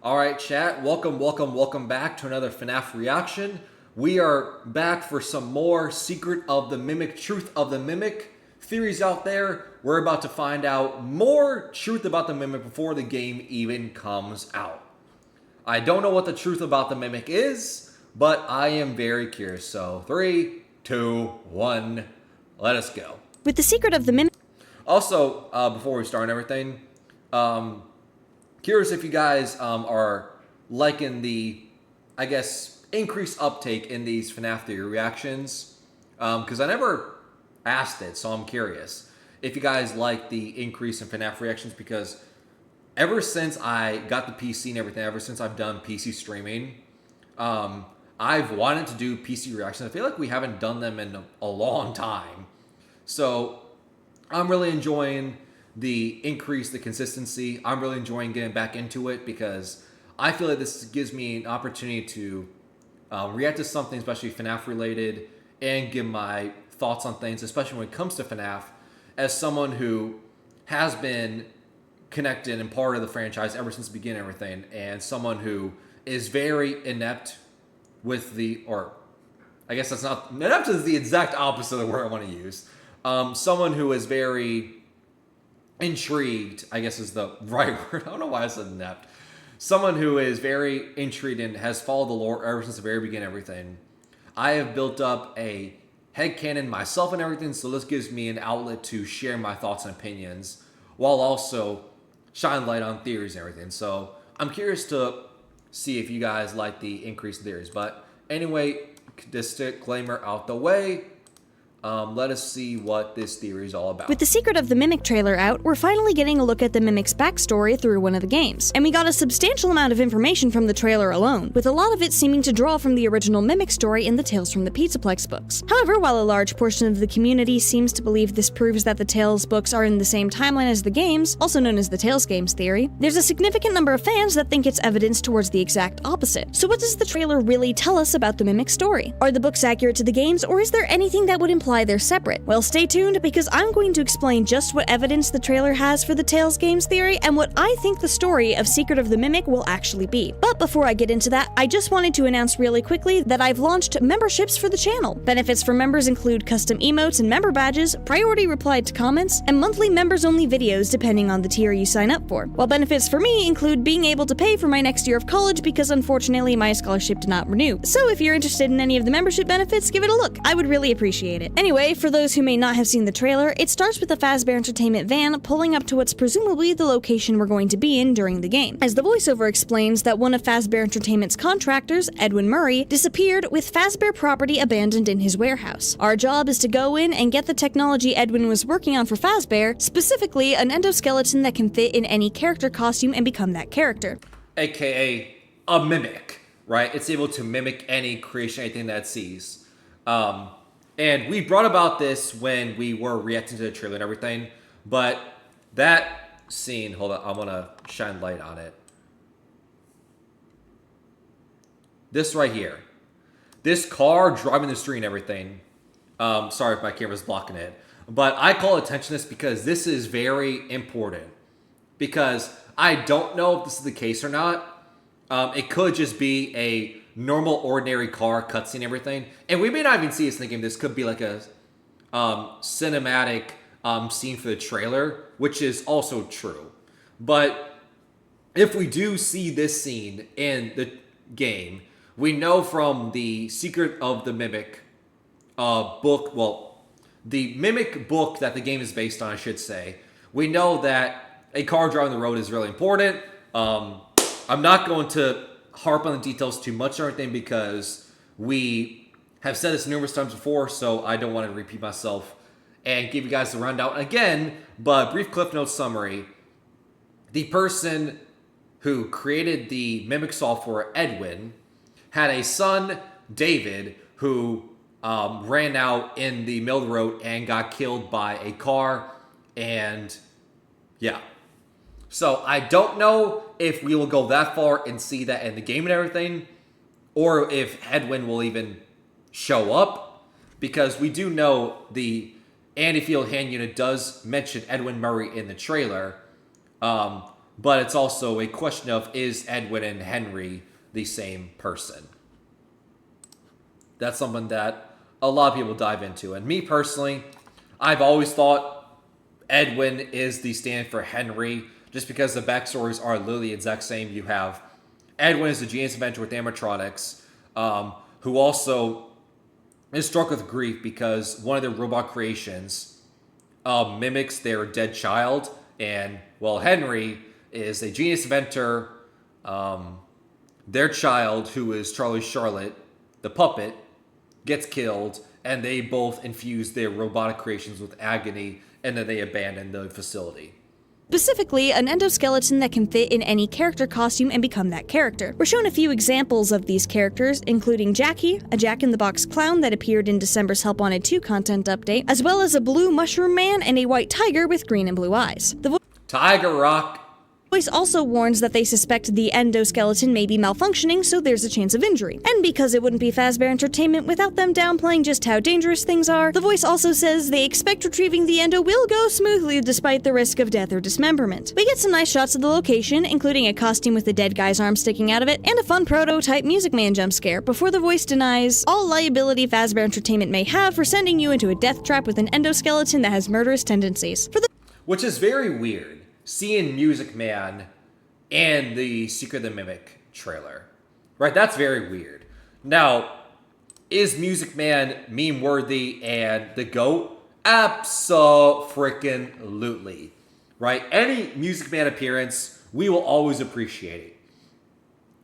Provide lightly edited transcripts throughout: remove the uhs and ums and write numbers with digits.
All right, chat. Welcome back to another FNAF reaction. We are back for some more Secret of the Mimic, Truth of the Mimic theories out there. We're about to find out more truth about the Mimic before the game even comes out. I don't know what the truth about the Mimic is, but I am very curious. So 3, 2, 1, let us go. With the Secret of the Mimic. Also, before we start everything, curious if you guys are liking the, I guess, increased uptake in these FNAF theory reactions. Because I never asked it, so I'm curious if you guys like the increase in FNAF reactions. Because ever since I got the PC and everything, ever since I've done PC streaming, I've wanted to do PC reactions. I feel like we haven't done them in a long time. So I'm really enjoying the increase, the consistency. I'm really enjoying getting back into it because I feel like this gives me an opportunity to react to something, especially FNAF related, and give my thoughts on things, especially when it comes to FNAF, as someone who has been connected and part of the franchise ever since the beginning of everything, and someone who is very inept with the, or I guess that's not, inept is the exact opposite of the word I want to use. Someone who is very intrigued, I guess is the right word. I don't know why I said inept. Someone who is very intrigued and has followed the lore ever since the very beginning of everything. I have built up a headcanon myself and everything, so this gives me an outlet to share my thoughts and opinions while also shine light on theories and everything. So I'm curious to see if you guys like the increased theories. But anyway, disclaimer out the way. Let us see what this theory is all about. With the Secret of the Mimic trailer out, we're finally getting a look at the Mimic's backstory through one of the games. And we got a substantial amount of information from the trailer alone, with a lot of it seeming to draw from the original Mimic story in the Tales from the Pizzaplex books. However, while a large portion of the community seems to believe this proves that the Tales books are in the same timeline as the games, also known as the Tales games theory, there's a significant number of fans that think it's evidence towards the exact opposite. So what does the trailer really tell us about the Mimic story? Are the books accurate to the games, or is there anything that would imply they're separate? Well, stay tuned, because I'm going to explain just what evidence the trailer has for the Tales games theory and what I think the story of Secret of the Mimic will actually be. But before I get into that, I just wanted to announce really quickly that I've launched memberships for the channel. Benefits for members include custom emotes and member badges, priority reply to comments, and monthly members-only videos depending on the tier you sign up for. While benefits for me include being able to pay for my next year of college because unfortunately my scholarship did not renew. So if you're interested in any of the membership benefits, give it a look. I would really appreciate it. Anyway, for those who may not have seen the trailer, it starts with a Fazbear Entertainment van pulling up to what's presumably the location we're going to be in during the game, as the voiceover explains that one of Fazbear Entertainment's contractors, Edwin Murray, disappeared with Fazbear property abandoned in his warehouse. Our job is to go in and get the technology Edwin was working on for Fazbear, specifically an endoskeleton that can fit in any character costume and become that character. AKA a mimic, right? It's able to mimic any creation, anything that it sees. And we brought about this when we were reacting to the trailer and everything, but that scene, hold on, I want to shine light on it. This right here. This car driving the street and everything. Sorry if my camera's blocking it, but I call attention to this because this is very important. Because I don't know if this is the case or not. It could just be a normal, ordinary car, cutscene, everything. And we may not even see this in the game. This could be like a cinematic scene for the trailer, which is also true. But if we do see this scene in the game, we know from the Secret of the Mimic book, well, the Mimic book that the game is based on, I should say, we know that a car driving the road is really important. I'm not going to harp on the details too much or anything because we have said this numerous times before, so I don't want to repeat myself and give you guys the rundown again. But brief Cliff Notes summary: the person who created the Mimic software, Edwin, had a son, David, who ran out in the middle of the road and got killed by a car. And yeah. So I don't know if we will go that far and see that in the game and everything, or if Edwin will even show up, because we do know the anti-field hand unit does mention Edwin Murray in the trailer. but it's also a question of, is Edwin and Henry the same person? That's something that a lot of people dive into. And me personally, I've always thought Edwin is the stand for Henry, just because the backstories are literally the exact same. You have Edwin is a genius inventor with animatronics, who also is struck with grief because one of their robot creations mimics their dead child. And, well, Henry is a genius inventor. Their child, who is Charlie Charlotte, the puppet, gets killed, and they both infuse their robotic creations with agony, and then they abandon the facility. Specifically, an endoskeleton that can fit in any character costume and become that character. We're shown a few examples of these characters, including Jackie, a Jack-in-the-Box clown that appeared in December's Help Wanted 2 content update, as well as a blue mushroom man and a white tiger with green and blue eyes. The Tiger Rock. voice also warns that they suspect the endoskeleton may be malfunctioning, so there's a chance of injury. And because it wouldn't be Fazbear Entertainment without them downplaying just how dangerous things are, the voice also says they expect retrieving the endo will go smoothly despite the risk of death or dismemberment. We get some nice shots of the location, including a costume with the dead guy's arm sticking out of it, and a fun prototype Music Man jump scare, before the voice denies all liability Fazbear Entertainment may have for sending you into a death trap with an endoskeleton that has murderous tendencies. Which is very weird, seeing Music Man and the Secret of the Mimic trailer. Right, that's very weird. Now, is Music Man meme-worthy and the GOAT? Abso-freaking-lutely. Right, any Music Man appearance, we will always appreciate it.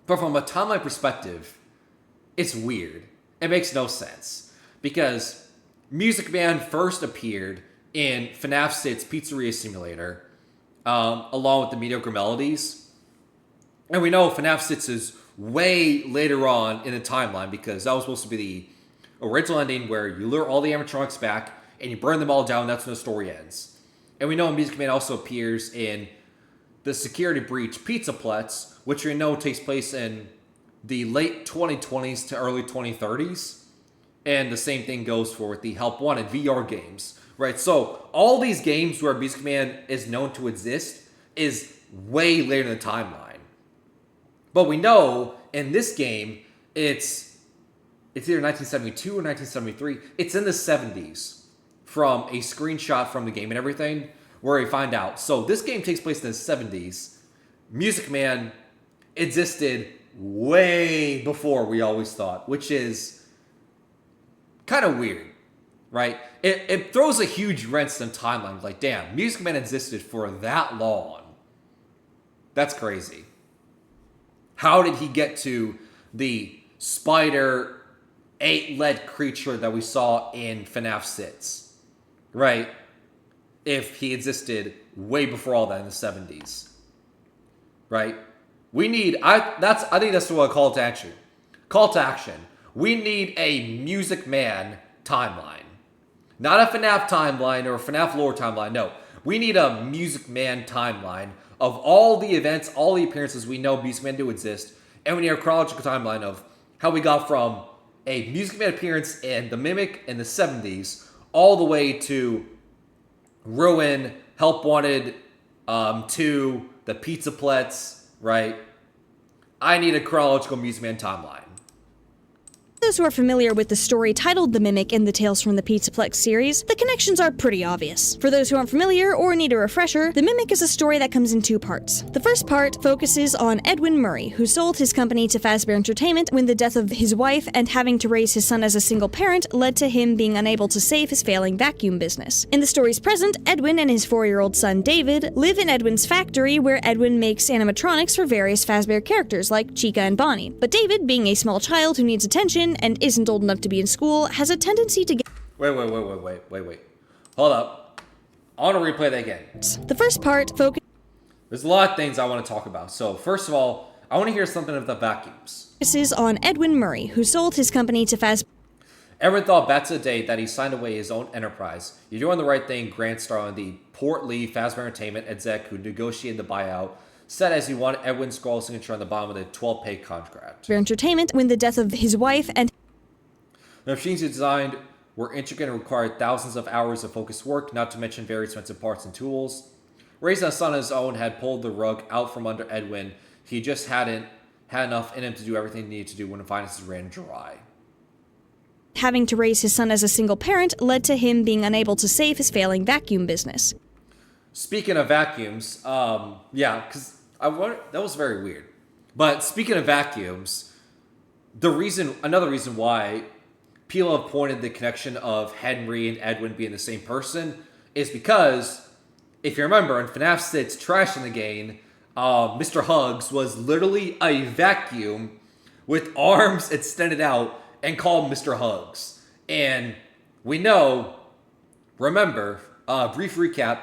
But from a timeline perspective, it's weird. It makes no sense. Because Music Man first appeared in FNAF 6 Pizzeria Simulator, along with the mediocre melodies. And we know FNAF 6 is way later on in the timeline, because that was supposed to be the original ending where you lure all the animatronics back and you burn them all down. That's when the story ends. And we know Music Man also appears in the Security Breach Pizza Plex, which we know takes place in the late 2020s to early 2030s. And the same thing goes for the Help Wanted VR games. Right, so all these games where Music Man is known to exist is way later in the timeline. But we know in this game, it's either 1972 or 1973. It's in the 70s from a screenshot from the game and everything, where we find out. So this game takes place in the 70s. Music Man existed way before we always thought, which is kind of weird. Right? It throws a huge wrench in the timeline. Like, damn, Music Man existed for that long. That's crazy. How did he get to the spider 8-legged creature that we saw in FNAF 6? Right? If he existed way before all that in the 70s. Right? We need, I think that's what I call to action. Call to action. We need a Music Man timeline. Not a FNAF timeline or a FNAF lore timeline, no. We need a Music Man timeline of all the events, all the appearances we know Music Man do exist, and we need a chronological timeline of how we got from a Music Man appearance in the Mimic in the 70s all the way to Ruin, Help Wanted, to the Pizza Plex, right? I need a chronological Music Man timeline. Those who are familiar with the story titled The Mimic in the Tales from the Pizzaplex series, the connections are pretty obvious. For those who aren't familiar or need a refresher, The Mimic is a story that comes in two parts. The first part focuses on Edwin Murray, who sold his company to Fazbear Entertainment when the death of his wife and having to raise his son as a single parent led to him being unable to save his failing vacuum business. In the story's present, Edwin and his 4-year-old son David live in Edwin's factory, where Edwin makes animatronics for various Fazbear characters like Chica and Bonnie. But David, being a small child who needs attention and isn't old enough to be in school, has a tendency to get— Wait. Hold up. I want to replay that again. The first part focuses There's a lot of things I want to talk about. So, first of all, I want to hear something of the vacuums. on Edwin Murray, who sold his company to Fazbear. Everyone thought back to the day that he signed away his own enterprise. You're doing the right thing, Grant Starling, the portly Fazbear Entertainment exec who negotiated the buyout, said as he wanted Edwin's scroll signature on the bottom of the 12-page contract. Entertainment when the death of his wife and The machines he designed were intricate and required thousands of hours of focused work, not to mention very expensive parts and tools. raising a son on his own had pulled the rug out from under Edwin. He just hadn't had enough in him to do everything he needed to do when the finances ran dry. Having to raise his son as a single parent led to him being unable to save his failing vacuum business. Speaking of vacuums, because that was very weird. But speaking of vacuums, another reason why people have pointed the connection of Henry and Edwin being the same person is because, if you remember, in FNAF 6 Trash in the Game, Mr. Hugs was literally a vacuum with arms extended out and called Mr. Hugs. And we know, remember, brief recap,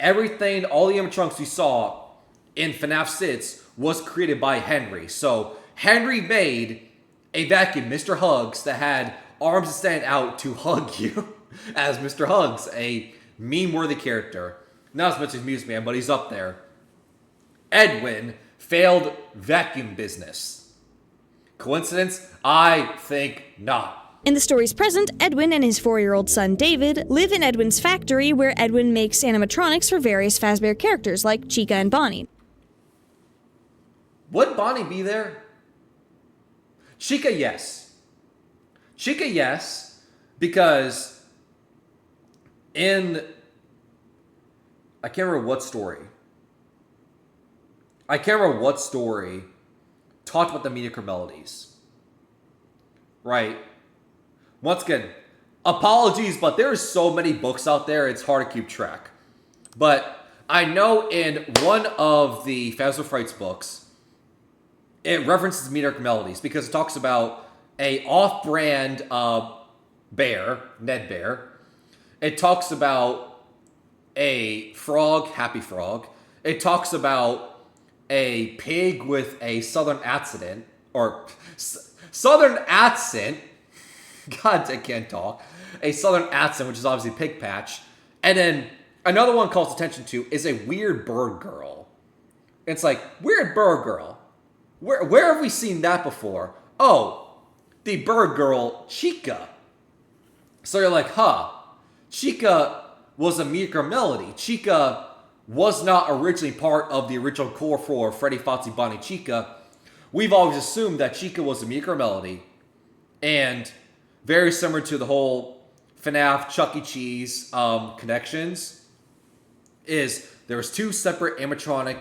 everything, all the animatronics we saw in FNAF 6 was created by Henry. So Henry made a vacuum, Mr. Hugs, that had arms extended out to hug you as Mr. Hugs, a meme-worthy character. Not as much as Muse Man, but he's up there. Edwin failed vacuum business. Coincidence? I think not. In the story's present, Edwin and his 4-year-old son David live in Edwin's factory where Edwin makes animatronics for various Fazbear characters like Chica and Bonnie. Would Bonnie be there? Chica, yes. Chica, yes, because I can't remember what story. Talked about the mediocre melodies. Right. Once again, apologies, but there's so many books out there, it's hard to keep track. But I know in one of the Fazbear Frights books, it references mediocre melodies because it talks about a off-brand bear, Ned Bear. It talks about a frog, Happy Frog. It talks about a pig with a southern accent, God, I can't talk. A southern accent, which is obviously Pig Patch. And then another one calls attention to is a weird bird girl. It's like, weird bird girl. Where have we seen that before? Oh, the bird girl, Chica. So you're like, Chica was a mediocre melody. Chica was not originally part of the original core for Freddy, Fozzie, Bonnie, Chica. We've always assumed that Chica was a mediocre melody. And very similar to the whole FNAF, Chuck E. Cheese connections, is there was 2 separate animatronic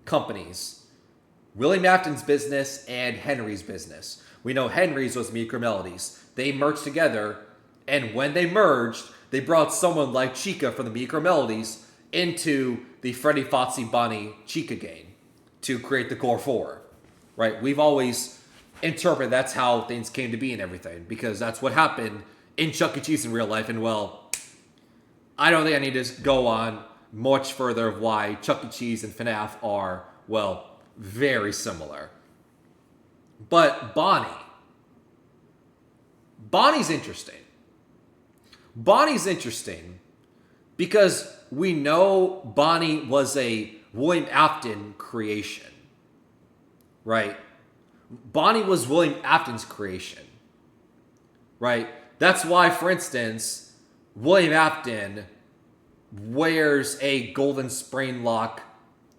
companies. William Afton's business and Henry's business. We know Henry's was mediocre melodies. They merged together, and when they merged, they brought someone like Chica from the mediocre melodies into the Freddy, Fozzie, Bonnie, Chica game to create the core 4. Right? We've always interpreted that's how things came to be and everything, because that's what happened in Chuck E. Cheese in real life. And well, I don't think I need to go on much further of why Chuck E. Cheese and FNAF are, well, very similar. But Bonnie's interesting. Bonnie's interesting because we know Bonnie was a William Afton creation. Right? Bonnie was William Afton's creation. Right? That's why, for instance, William Afton wears a golden spring lock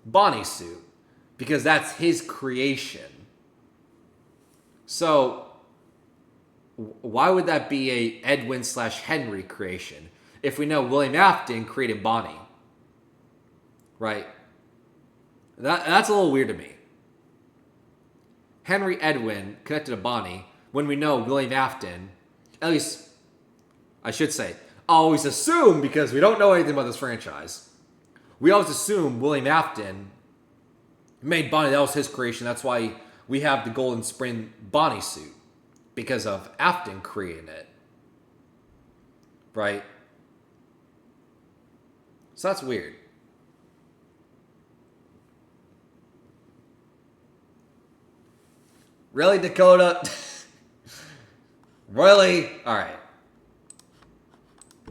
Bonnie suit. Because that's his creation. So, why would that be a Edwin/Henry creation if we know William Afton created Bonnie? Right? That's a little weird to me. Henry Edwin connected to Bonnie when we know William Afton, at least I should say, always assume, because we don't know anything about this franchise, we always assume William Afton made Bonnie. That was his creation. That's why we have the Golden Spring Bonnie suit, because of Afton creating it. Right? So that's weird. Really, Dakota? Really? Alright.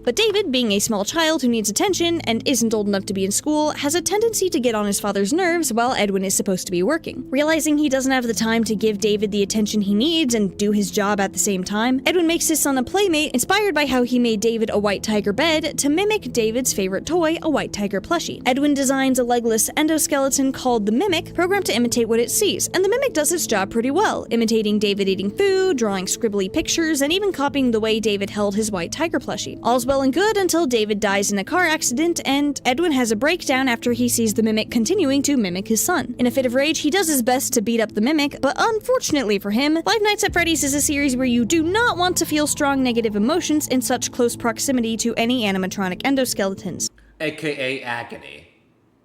But David, being a small child who needs attention and isn't old enough to be in school, has a tendency to get on his father's nerves while Edwin is supposed to be working. Realizing he doesn't have the time to give David the attention he needs and do his job at the same time, Edwin makes his son a playmate inspired by how he made David a white tiger bed to mimic David's favorite toy, a white tiger plushie. Edwin designs a legless endoskeleton called the Mimic, programmed to imitate what it sees, and the Mimic does its job pretty well, imitating David eating food, drawing scribbly pictures, and even copying the way David held his white tiger plushie. All's well and good until David dies in a car accident, and Edwin has a breakdown after he sees the Mimic continuing to mimic his son. In a fit of rage, he does his best to beat up the Mimic, but unfortunately for him, Five Nights at Freddy's is a series where you do not want to feel strong negative emotions in such close proximity to any animatronic endoskeletons. AKA agony.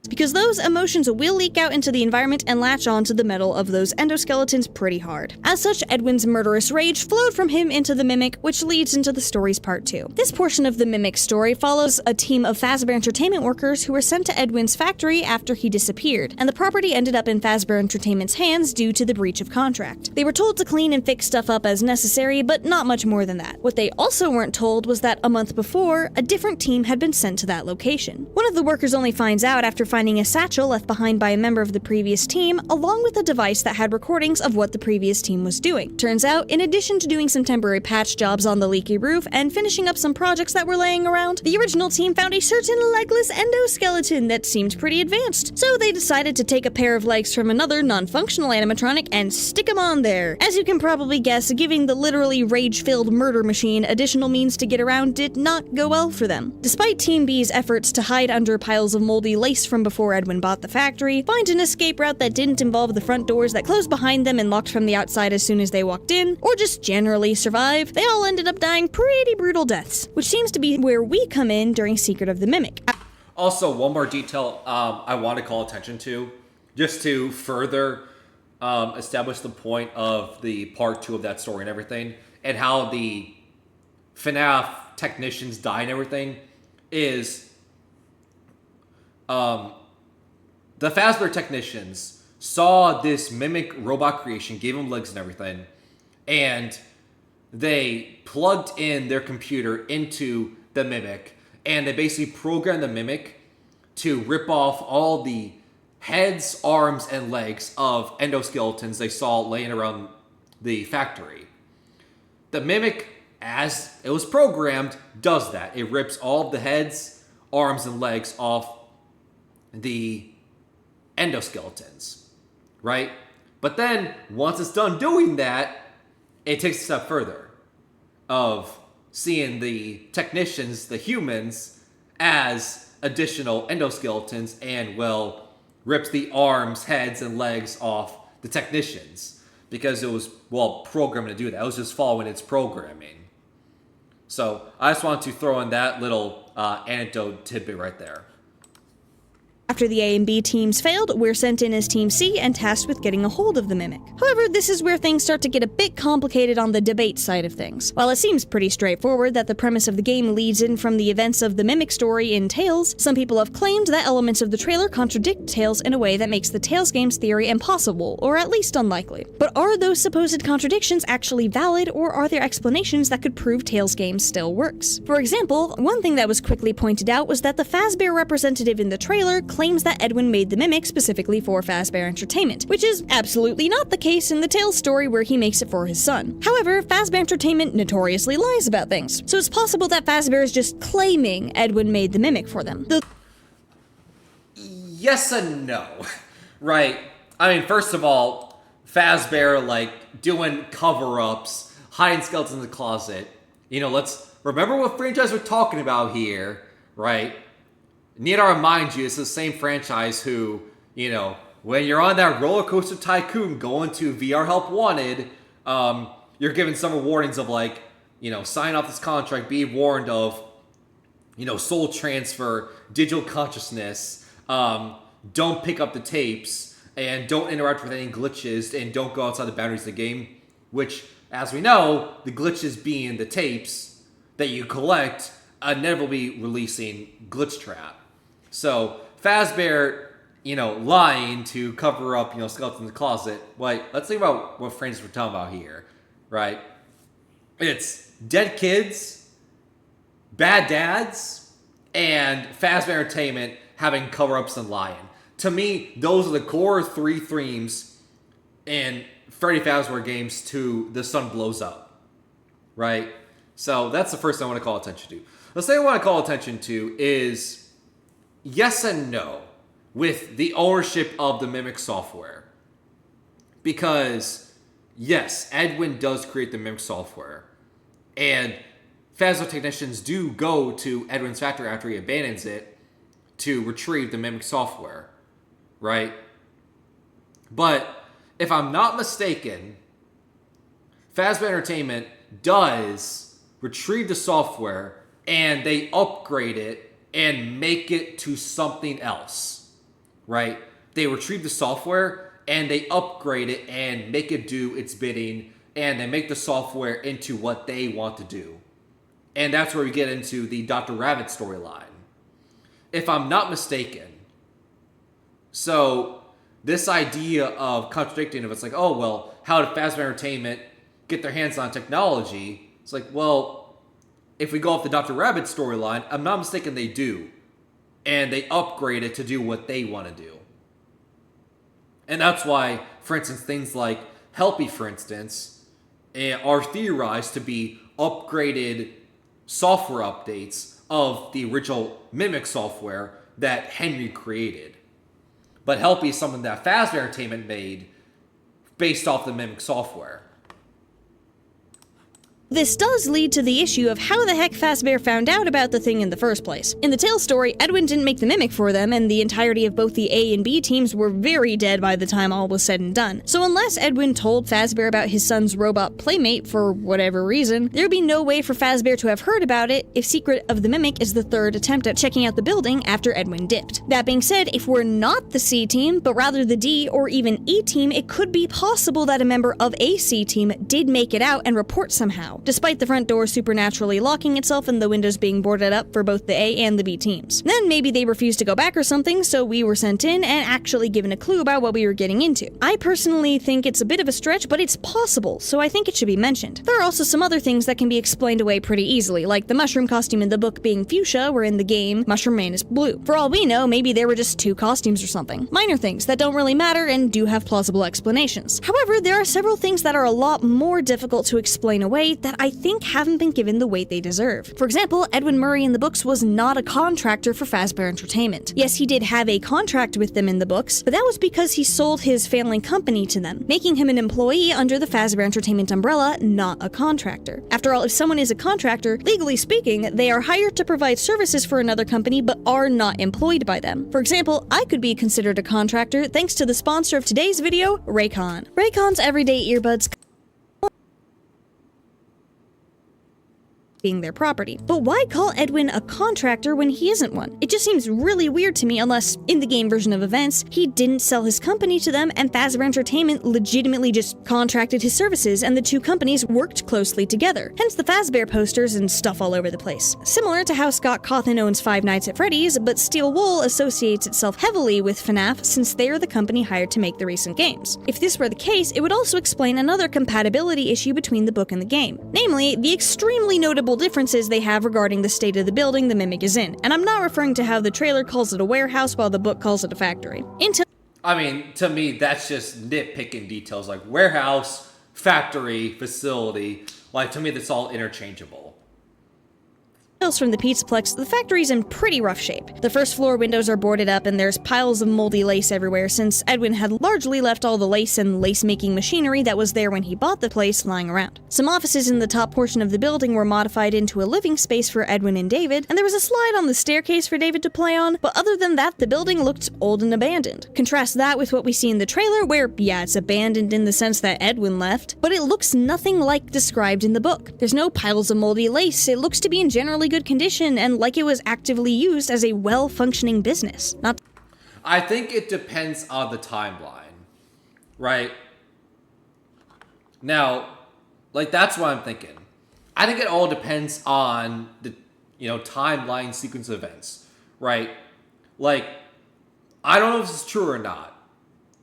Because those emotions will leak out into the environment and latch onto the metal of those endoskeletons pretty hard. As such, Edwin's murderous rage flowed from him into the Mimic, which leads into the story's part 2. This portion of the Mimic story follows a team of Fazbear Entertainment workers who were sent to Edwin's factory after he disappeared, and the property ended up in Fazbear Entertainment's hands due to the breach of contract. They were told to clean and fix stuff up as necessary, but not much more than that. What they also weren't told was that a month before, a different team had been sent to that location. One of the workers only finds out after finding a satchel left behind by a member of the previous team, along with a device that had recordings of what the previous team was doing. Turns out, in addition to doing some temporary patch jobs on the leaky roof and finishing up some projects that were laying around, the original team found a certain legless endoskeleton that seemed pretty advanced. So they decided to take a pair of legs from another non-functional animatronic and stick them on there. As you can probably guess, giving the literally rage-filled murder machine additional means to get around did not go well for them. Despite Team B's efforts to hide under piles of moldy lace from before Edwin bought the factory, find an escape route that didn't involve the front doors that closed behind them and locked from the outside as soon as they walked in, or just generally survive, they all ended up dying pretty brutal deaths, which seems to be where we come in during Secret of the Mimic. Also, one more detail I want to call attention to, just to further establish the point of the part 2 of that story and everything, and how the FNAF technicians die and everything, is the Fazbear technicians saw this Mimic robot creation, gave him legs and everything, and they plugged in their computer into the Mimic, and they basically programmed the Mimic to rip off all the heads, arms, and legs of endoskeletons they saw laying around the factory. The Mimic, as it was programmed, does that. It rips all of the heads, arms, and legs off the endoskeletons, right? But then, once it's done doing that, it takes a step further of seeing the technicians, the humans, as additional endoskeletons and, well, rips the arms, heads, and legs off the technicians because it was, well, programmed to do that. It was just following its programming. So I just wanted to throw in that little anecdote tidbit right there. After the A and B teams failed, we're sent in as Team C and tasked with getting a hold of the Mimic. However, this is where things start to get a bit complicated on the debate side of things. While it seems pretty straightforward that the premise of the game leads in from the events of the Mimic story in Tales, some people have claimed that elements of the trailer contradict Tales in a way that makes the Tales game's theory impossible, or at least unlikely. But are those supposed contradictions actually valid, or are there explanations that could prove Tales game still works? For example, one thing that was quickly pointed out was that the Fazbear representative in the trailer claims that Edwin made the Mimic specifically for Fazbear Entertainment, which is absolutely not the case in the Tales story where he makes it for his son. However, Fazbear Entertainment notoriously lies about things, so it's possible that Fazbear is just claiming Edwin made the Mimic for them. Yes and no, right? I mean, first of all, Fazbear, like, doing cover-ups, hiding skeletons in the closet. You know, let's remember what franchise we're talking about here, right? Need to remind you, it's the same franchise who, you know, when you're on that roller coaster tycoon going to VR Help Wanted, you're given some warnings of, like, you know, sign off this contract, be warned of, you know, soul transfer, digital consciousness, don't pick up the tapes, and don't interact with any glitches, and don't go outside the boundaries of the game, which, as we know, the glitches being the tapes that you collect, inevitably releasing Glitch Trap. So, Fazbear, you know, lying to cover up, you know, skeletons in the closet. Wait, let's think about what franchise we're talking about here, right? It's dead kids, Bad Dads and Fazbear Entertainment having cover-ups and lying. To me, those are the core three themes in Freddy Fazbear games to The Sun Blows Up. Right? So that's the first thing I want to call attention to. The second I want to call attention to is yes and no with the ownership of the Mimic software. Because, yes, Edwin does create the Mimic software. And Fazbear technicians do go to Edwin's factory after he abandons it to retrieve the Mimic software. Right? But, if I'm not mistaken, Fazbear Entertainment does retrieve the software and they upgrade it and make it to something else, right? They retrieve the software and they upgrade it and make it do its bidding, and they make the software into what they want to do. And that's where we get into the Dr. Rabbit storyline, if I'm not mistaken. So this idea of contradicting, of it's like, oh, well, how did Fazbear Entertainment get their hands on technology? It's like, well, if we go off the Dr. Rabbit storyline, I'm not mistaken, they do. And they upgrade it to do what they want to do. And that's why, for instance, things like Helpy, for instance, are theorized to be upgraded software updates of the original Mimic software that Henry created. But Helpy is something that Fazbear Entertainment made based off the Mimic software. This does lead to the issue of how the heck Fazbear found out about the thing in the first place. In the Tales story, Edwin didn't make the Mimic for them, and the entirety of both the A and B teams were very dead by the time all was said and done. So unless Edwin told Fazbear about his son's robot playmate for whatever reason, there'd be no way for Fazbear to have heard about it if Secret of the Mimic is the third attempt at checking out the building after Edwin dipped. That being said, if we're not the C team, but rather the D or even E team, it could be possible that a member of a C team did make it out and report somehow, despite the front door supernaturally locking itself and the windows being boarded up for both the A and the B teams. Then maybe they refused to go back or something, so we were sent in and actually given a clue about what we were getting into. I personally think it's a bit of a stretch, but it's possible, so I think it should be mentioned. There are also some other things that can be explained away pretty easily, like the mushroom costume in the book being fuchsia, where in the game, Mushroom Man is blue. For all we know, maybe there were just two costumes or something. Minor things that don't really matter and do have plausible explanations. However, there are several things that are a lot more difficult to explain away that I think haven't been given the weight they deserve. For example, Edwin Murray in the books was not a contractor for Fazbear Entertainment. Yes, he did have a contract with them in the books, but that was because he sold his family company to them, making him an employee under the Fazbear Entertainment umbrella, not a contractor. After all, if someone is a contractor, legally speaking, they are hired to provide services for another company but are not employed by them. For example, I could be considered a contractor thanks to the sponsor of today's video, Raycon. Raycon's everyday earbuds being their property. But why call Edwin a contractor when he isn't one? It just seems really weird to me unless, in the game version of events, he didn't sell his company to them and Fazbear Entertainment legitimately just contracted his services and the two companies worked closely together. Hence the Fazbear posters and stuff all over the place. Similar to how Scott Cawthon owns Five Nights at Freddy's, but Steel Wool associates itself heavily with FNAF since they are the company hired to make the recent games. If this were the case, it would also explain another compatibility issue between the book and the game. Namely, the extremely notable differences they have regarding the state of the building the Mimic is in, and I'm not referring to how the trailer calls it a warehouse while the book calls it a factory. I mean, to me, that's just nitpicking details, like warehouse, factory, facility. Like, to me, that's all interchangeable. From the Pizzaplex, the factory's in pretty rough shape. The first floor windows are boarded up and there's piles of moldy lace everywhere since Edwin had largely left all the lace and lace-making machinery that was there when he bought the place lying around. Some offices in the top portion of the building were modified into a living space for Edwin and David, and there was a slide on the staircase for David to play on, but other than that, the building looked old and abandoned. Contrast that with what we see in the trailer where, yeah, it's abandoned in the sense that Edwin left, but it looks nothing like described in the book. There's no piles of moldy lace, it looks to be in generally good condition and like it was actively used as a well-functioning business. I think it depends on the timeline, right? Now, like, that's what I'm thinking. I think it all depends on the, timeline sequence of events, right? Like, I don't know if this is true or not,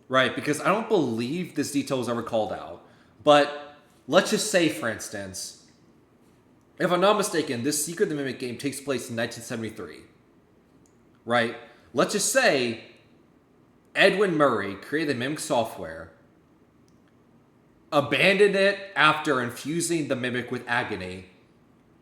right? Because I don't believe this detail was ever called out. But let's just say, for instance, if I'm not mistaken, this Secret of the Mimic game takes place in 1973, right? Let's just say Edwin Murray created the Mimic software, abandoned it after infusing the Mimic with agony,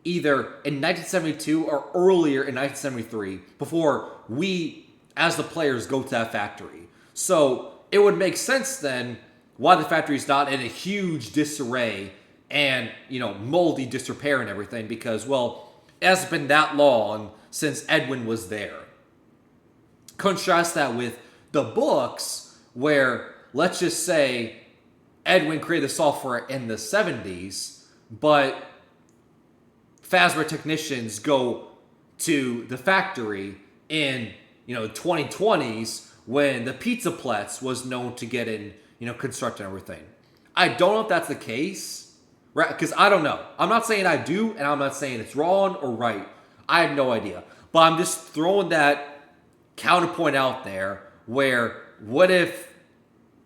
either in 1972 or earlier in 1973, before we, as the players, go to that factory. So it would make sense then why the factory is not in a huge disarray and, moldy disrepair and everything, because, well, it hasn't been that long since Edwin was there. Contrast that with the books, where, let's just say, Edwin created the software in the 70s, but Fazbear technicians go to the factory in, 2020s when the Pizzaplex was known to get in, construct and everything. I don't know if that's the case, right? Because I don't know. I'm not saying I do, and I'm not saying it's wrong or right. I have no idea. But I'm just throwing that counterpoint out there where what if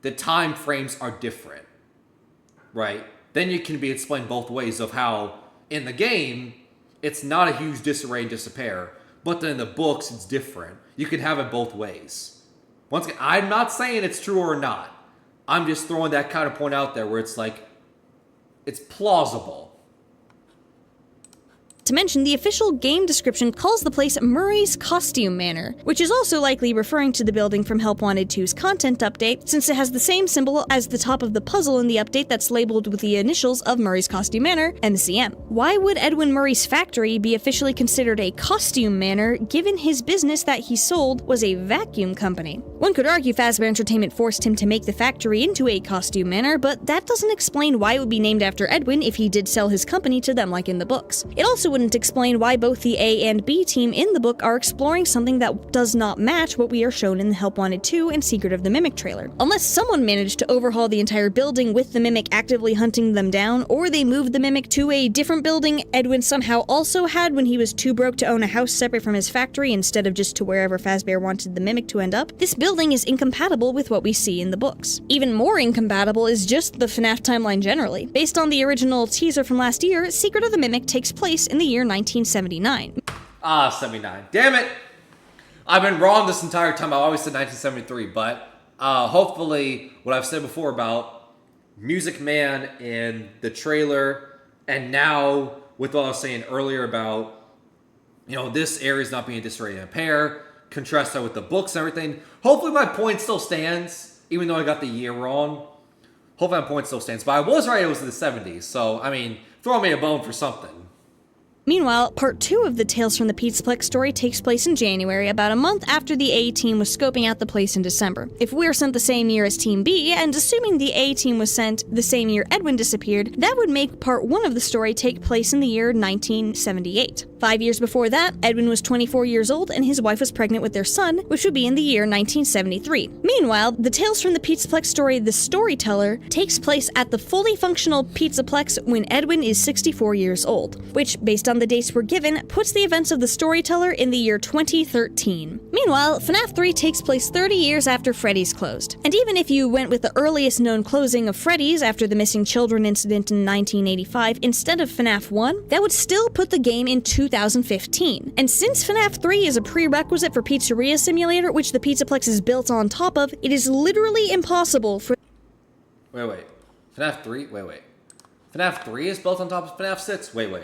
the time frames are different, right? Then you can be explained both ways of how in the game it's not a huge disarray and disrepair, but then in the books it's different. You can have it both ways. Once again, I'm not saying it's true or not. I'm just throwing that counterpoint out there where it's like, it's plausible. To mention, the official game description calls the place Murray's Costume Manor, which is also likely referring to the building from Help Wanted 2's content update, since it has the same symbol as the top of the puzzle in the update that's labeled with the initials of Murray's Costume Manor, MCM. Why would Edwin Murray's factory be officially considered a costume manor, given his business that he sold was a vacuum company? One could argue Fazbear Entertainment forced him to make the factory into a costume manor, but that doesn't explain why it would be named after Edwin if he did sell his company to them like in the books. It also wouldn't explain why both the A and B team in the book are exploring something that does not match what we are shown in the Help Wanted 2 and Secret of the Mimic trailer. Unless someone managed to overhaul the entire building with the Mimic actively hunting them down, or they moved the Mimic to a different building Edwin somehow also had when he was too broke to own a house separate from his factory instead of just to wherever Fazbear wanted the Mimic to end up, this building is incompatible with what we see in the books. Even more incompatible is just the FNAF timeline generally. Based on the original teaser from last year, Secret of the Mimic takes place in the year 1979. 79. Damn it! I've been wrong this entire time. I always said 1973, but hopefully what I've said before about Music Man in the trailer, and now with what I was saying earlier about, this area is not being disarray and repair, contrast that with the books and everything. Hopefully my point still stands, even though I got the year wrong. Hopefully my point still stands. But I was right, it was in the 70s, so, throw me a bone for something. Meanwhile, part 2 of the Tales from the Pizzaplex story takes place in January, about a month after the A team was scoping out the place in December. If we're sent the same year as Team B, and assuming the A team was sent the same year Edwin disappeared, that would make part 1 of the story take place in the year 1978. 5 years before that, Edwin was 24 years old and his wife was pregnant with their son, which would be in the year 1973. Meanwhile, the Tales from the Pizzaplex story, The Storyteller, takes place at the fully functional Pizzaplex when Edwin is 64 years old, which, based on the dates we're given, puts the events of The Storyteller in the year 2013. Meanwhile, FNAF 3 takes place 30 years after Freddy's closed. And even if you went with the earliest known closing of Freddy's after the missing children incident in 1985 instead of FNAF 1, that would still put the game in 2015. And since FNAF 3 is a prerequisite for Pizzeria Simulator, which the Pizzaplex is built on top of, it is literally impossible for... Wait. FNAF 3? Wait. FNAF 3 is built on top of FNAF 6? Wait.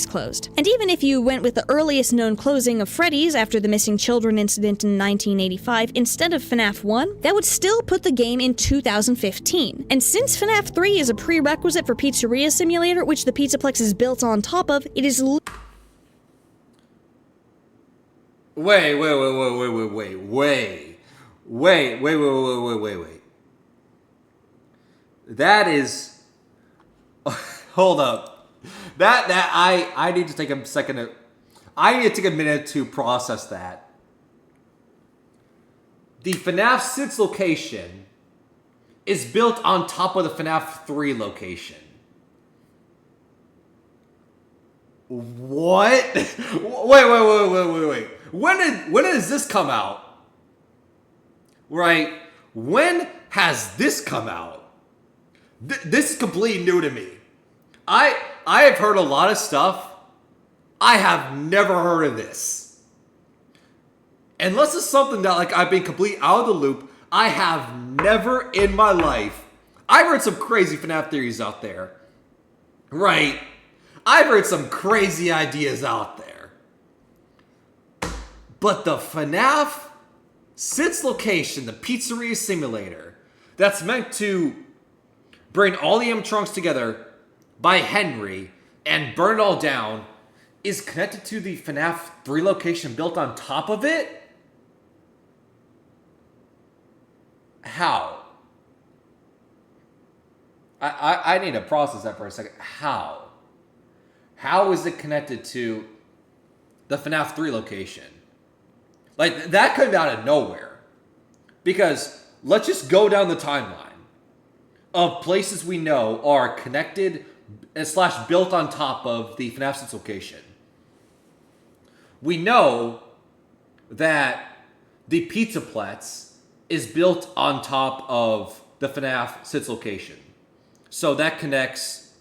Closed. And even if you went with the earliest known closing of Freddy's after the missing children incident in 1985 instead of FNAF 1, that would still put the game in 2015. And since FNAF 3 is a prerequisite for Pizzeria Simulator, which the Pizzaplex is built on top of, it is Wait. That is... Hold up. I need to take a second. I need to take a minute to process that. The FNAF 6 location is built on top of the FNAF 3 location. What? Wait. When does this come out? Right? When has this come out? This is completely new to me. I have heard a lot of stuff. I have never heard of this. Unless it's something that like I've been completely out of the loop, I have never in my life. I've heard some crazy FNAF theories out there. Right. I've heard some crazy ideas out there. But the FNAF Sits location, the pizzeria simulator, that's meant to bring all the animatronics together by Henry and burn it all down, is connected to the FNAF 3 location built on top of it? How? I need to process that for a second. How? How is it connected to the FNAF 3 location? Like, that came out of nowhere. Because let's just go down the timeline of places we know are connected / built on top of the FNAF 6 location. We know that the Pizzaplex is built on top of the FNAF 6 location. So that connects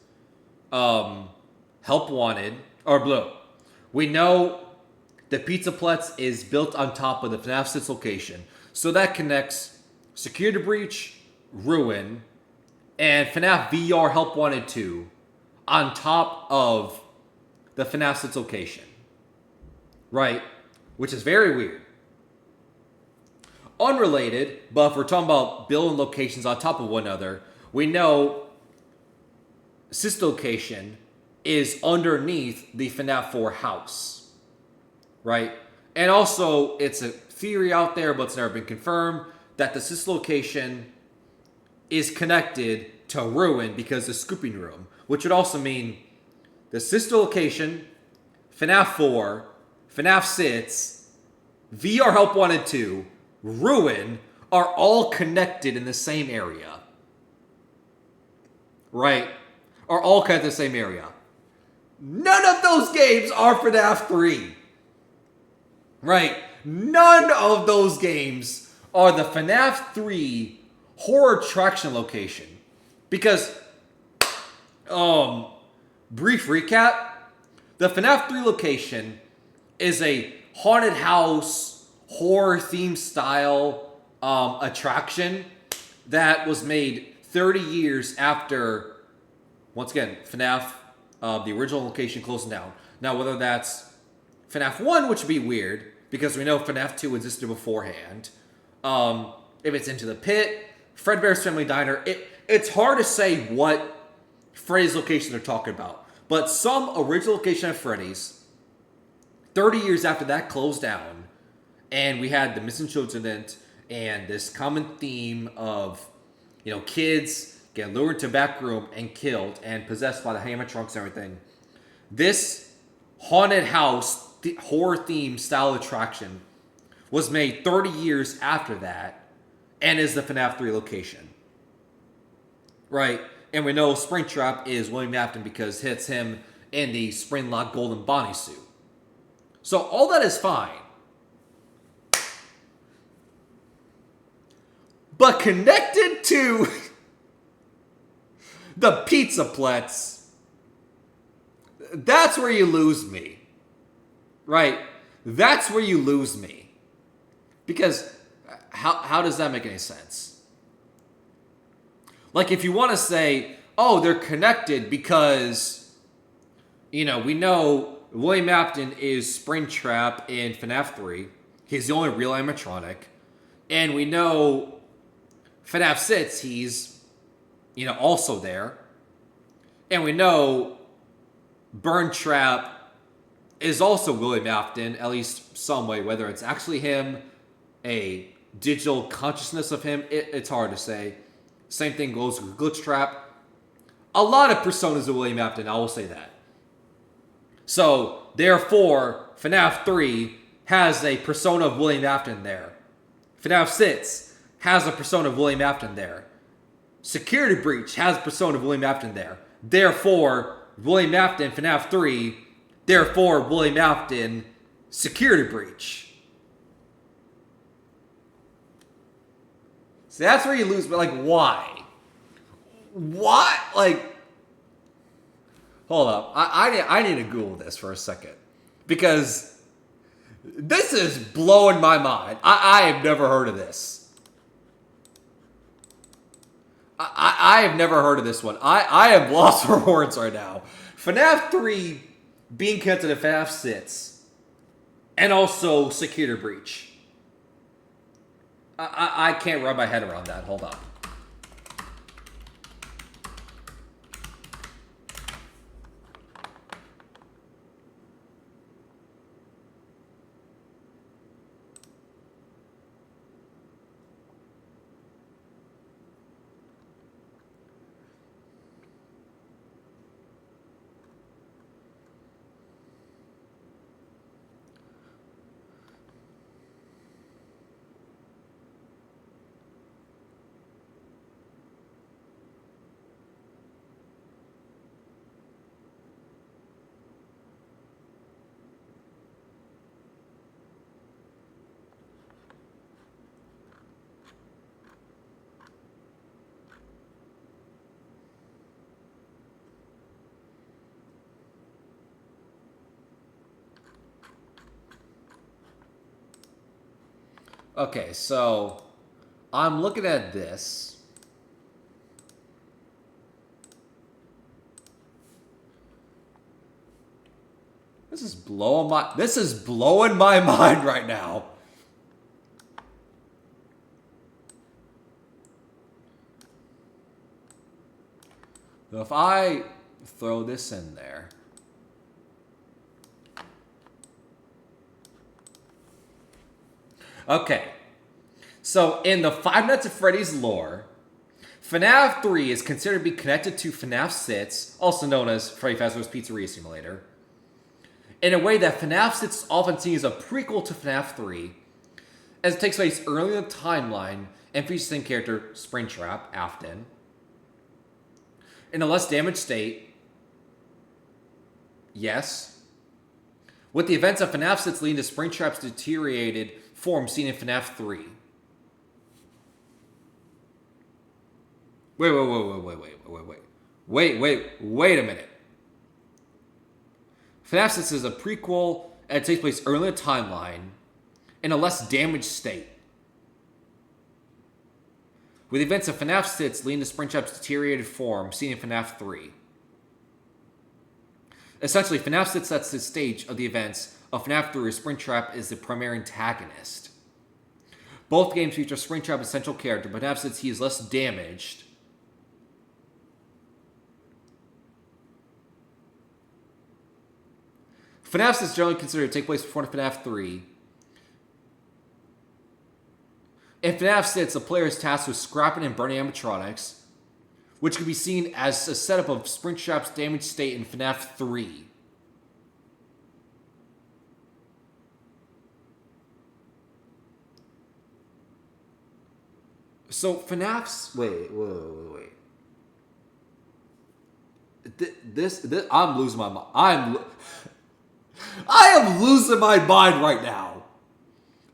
Help Wanted, or Blue. We know the Pizzaplex is built on top of the FNAF 6 location. So that connects Security Breach, Ruin, and FNAF VR Help Wanted 2 on top of the FNAF 6 location. Right? Which is very weird. Unrelated, but if we're talking about building locations on top of one another, we know Sis location is underneath the FNAF 4 house. Right? And also, it's a theory out there, but it's never been confirmed, that the Sis location is connected to Ruin because the scooping room, which would also mean the sister location, FNAF 4, FNAF 6, VR Help Wanted 2, Ruin are all connected in the same area. Right? Are all connected in the same area. None of those games are FNAF 3. Right? None of those games are the FNAF 3 horror attraction location. Because, brief recap, the FNAF 3 location is a haunted house, horror theme style attraction that was made 30 years after, once again, FNAF, the original location closing down. Now, whether that's FNAF 1, which would be weird, because we know FNAF 2 existed beforehand. If it's Into the Pit, Fredbear's Family Diner, it's hard to say what Freddy's location they're talking about. But some original location of Freddy's, 30 years after that closed down, and we had the missing children incident and this common theme of, kids get lured to a back room and killed and possessed by the animatronics and everything. This haunted house horror theme style attraction was made 30 years after that and is the FNAF 3 location. Right? And we know Springtrap is William Afton because it's him in the Springlock Golden Bonnie suit. So all that is fine. But connected to the Pizzaplex, that's where you lose me. Right? That's where you lose me. Because how does that make any sense? Like, if you want to say, oh, they're connected because, we know William Afton is Springtrap in FNAF 3. He's the only real animatronic. And we know FNAF 6, he's, also there. And we know Burn Trap is also William Afton, at least some way, whether it's actually him, a digital consciousness of him, it's hard to say. Same thing goes with Glitch Trap. A lot of personas of William Afton, I will say that. So, therefore, FNAF 3 has a persona of William Afton there. FNAF 6 has a persona of William Afton there. Security Breach has a persona of William Afton there. Therefore, William Afton, FNAF 3, therefore, William Afton, Security Breach. So that's where you lose, but why? Why? Hold up. I need to Google this for a second. Because this is blowing my mind. I have never heard of this. I have never heard of this one. I have lost for words right now. FNAF 3 being connected to FNAF 6 and also Security Breach. I can't wrap my head around that. Hold on. Okay, so I'm looking at this. This is blowing my mind right now. So if I throw this in there. Okay, so in the Five Nights at Freddy's lore, FNAF 3 is considered to be connected to FNAF 6, also known as Freddy Fazbear's Pizzeria Simulator, in a way that FNAF 6 is often seen as a prequel to FNAF 3, as it takes place early in the timeline and features the same character, Springtrap, Afton, in a less damaged state. Yes. With the events of FNAF 6 leading to Springtrap's deteriorated form seen in FNAF 3. Wait a minute. FNAF 6 is a prequel and it takes place early in the timeline in a less damaged state. With the events of FNAF 6 leading to Springtrap's deteriorated form seen in FNAF 3. Essentially, FNAF 6 sets the stage of the events of FNAF 3 where Springtrap is the primary antagonist. Both games feature Springtrap as central character, but FNAF 6 he is less damaged. FNAF 6 is generally considered to take place before FNAF 3. In FNAF 6, the player is tasked with scrapping and burning animatronics, which can be seen as a setup of Springtrap's damaged state in FNAF 3. So FNAF's wait. This I'm losing my mind. I am losing my mind right now.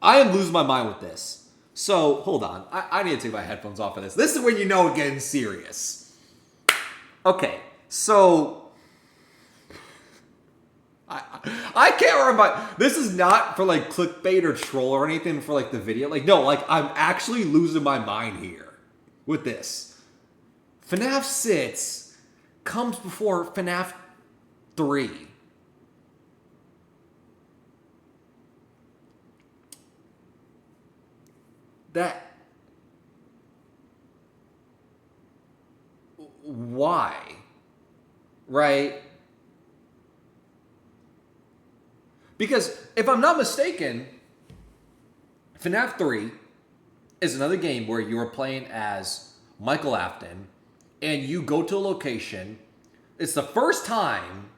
I am losing my mind with this. So hold on. I need to take my headphones off of this. This is when you know it's getting serious. Okay, so I can't remember. This is not for like clickbait or troll or anything for like the video. Like no, like I'm actually losing my mind here with this. FNAF 6 comes before FNAF 3. That why? Right? Because if I'm not mistaken, FNAF 3 is another game where you are playing as Michael Afton and you go to a location. It's the first time